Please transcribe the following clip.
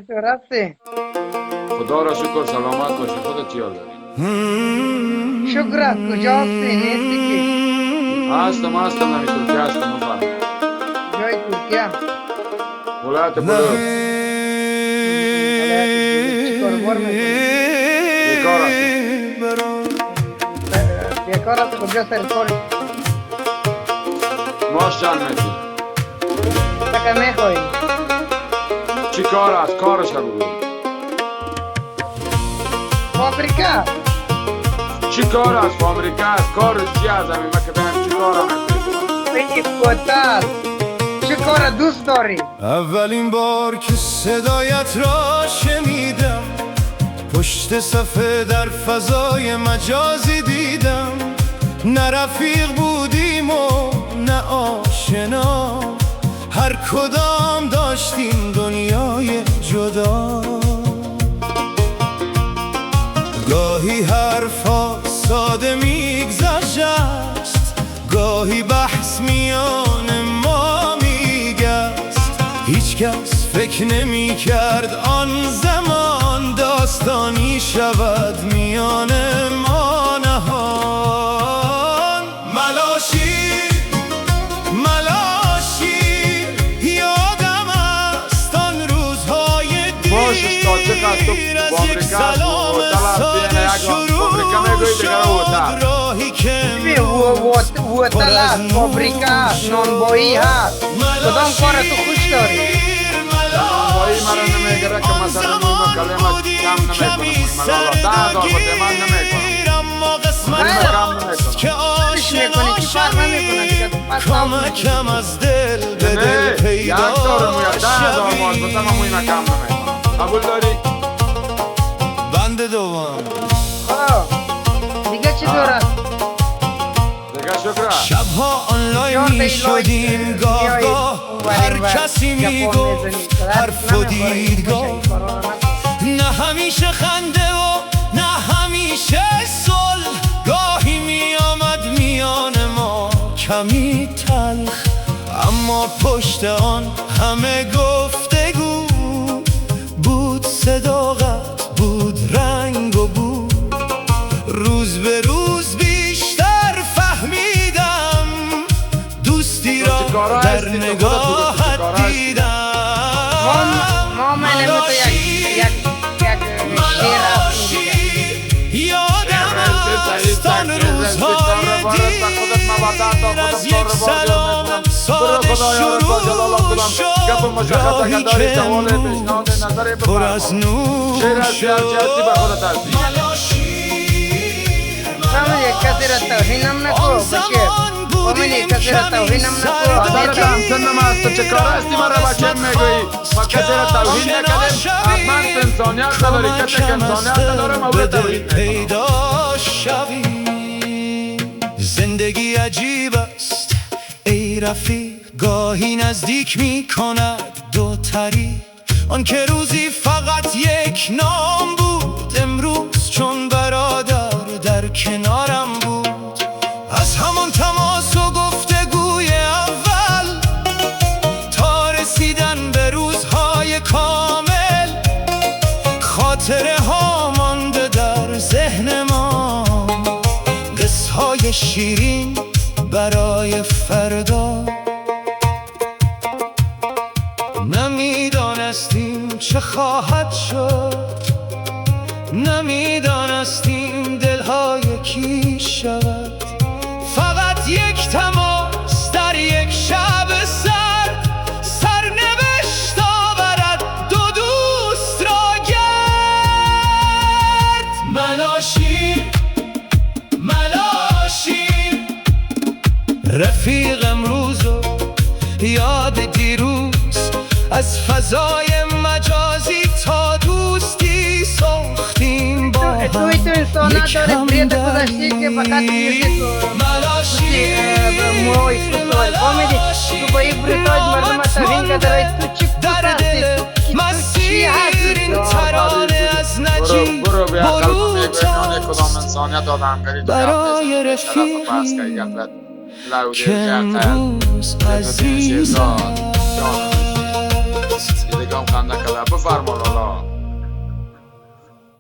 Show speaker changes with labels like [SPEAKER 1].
[SPEAKER 1] تو رفتی؟
[SPEAKER 2] خدا را شکر سلامت باشی. خودت چی حال داری؟
[SPEAKER 1] شکر است. کجا هستی؟ نیستی که؟
[SPEAKER 2] هستم نمی ترکیه هستم. بفرم
[SPEAKER 1] جای ترکیه؟
[SPEAKER 2] ولایت بلوغ.
[SPEAKER 1] چی کاربار میکنی؟
[SPEAKER 2] بیکار هستم.
[SPEAKER 1] بیکار است. کجا سر کاری؟
[SPEAKER 2] ماش چند میدی؟
[SPEAKER 1] چقدر میخوایی؟
[SPEAKER 2] چی کار است؟ کارش رو بگو.
[SPEAKER 1] فابریکه؟
[SPEAKER 2] چی کار است؟ فابریکه است. کار چی است؟ همین ما که بهم چی کار است؟
[SPEAKER 1] بگی کتا است. چه کار دوست داری؟
[SPEAKER 3] اولین بار که صدایت را شنیدم، پشت صفحه در فضای مجازی دیدم. نه رفیق بودیم و نه آشنا، هر کدام داشتیم دنیای جدا. گاهی حرفا ساده میگذشت، گاهی بحث میان ما میگست. هیچ کس فکر نمی کرد آن زمان داستانی شود میان ما نهان. ملاشی یادم است آن روزهای دیر، از یک سلام ساده شروع شد راهی که
[SPEAKER 1] هوتل است، فابریکه است، نانبایی هست. کدام کار تو خوش داری؟
[SPEAKER 2] نانبایی مرا نمیگره که مثلا نیمه کلمه کم نمیکنم. ملالا 10,000 بده من نمیکنم.
[SPEAKER 1] چیش میکنی که فرق نمیکنه دیگه.
[SPEAKER 3] کمکم از دل به دل پیدا
[SPEAKER 2] یک دارم یا 10,000 مال بسه من مویمه کم نمیکنم. قبول داری؟
[SPEAKER 3] بند دوم.
[SPEAKER 1] دیگه چی دارد؟
[SPEAKER 2] دیگه شکر.
[SPEAKER 3] شبها آنلاین می شدیم، گاه گاه هر کسی می گفت حرف و دیدگاه. نه همیشه خنده و نه همیشه صلح، گاهی می آمد میان ما کمی تلخ. اما پشت آن همه گفتگو بود، صداقت بود، رنگ و بود. روز به روز بیشتر فهمیدم دوستی را در نگاهت دیدم. یادم است آن روزهای دیر، از یک سلام ساده شروع شد راهی که امروز پر از نور شد.
[SPEAKER 1] فهمیدی کسی را توهینم نکن بچه. فهمیدی کسی را توهینم نکن.
[SPEAKER 2] برادرم سنم است تو چه کار هستی مرا بچه میگویی؟ ما کسی را توهین نکردیم. حتما انسانیت نداری. کسی که انسانیت نداره مورد توهین
[SPEAKER 3] پیدا شوی. زندگی عجیب است ای رفیق، گاهی نزدیک می کند دو طریق. آن که روزی فقط یک نام بود، امروز چون برادر در کنارم بود. از همان تماس و گفتگوی اول تا رسیدن به روزهای کامل، خاطره ها مانده در ذهن ما، قصه های شیرین برای فردا. نمیدانستیم چه خواهد شد، نمیدانستیم دلها یکی شود. فقط یک تماس در یک شب سرنوشت آورد دو دوست را گرد. ملاشی رفیق امروزو یاد دیروز، از فضای مجازی تا دوستی ساختیم با هم.
[SPEAKER 1] تو انسانات داری برید گذشتی که فقط میرسی موهای کسوال. فهمیدی تو با یک بریتاج مردم توهین کرده. تو چی کس هستی؟ تو چی هستی؟
[SPEAKER 3] ترانه از نجیب بروتا برای رفیقی که امروز عزیز است.
[SPEAKER 2] دیگه هم خنده کرده بفرمان الله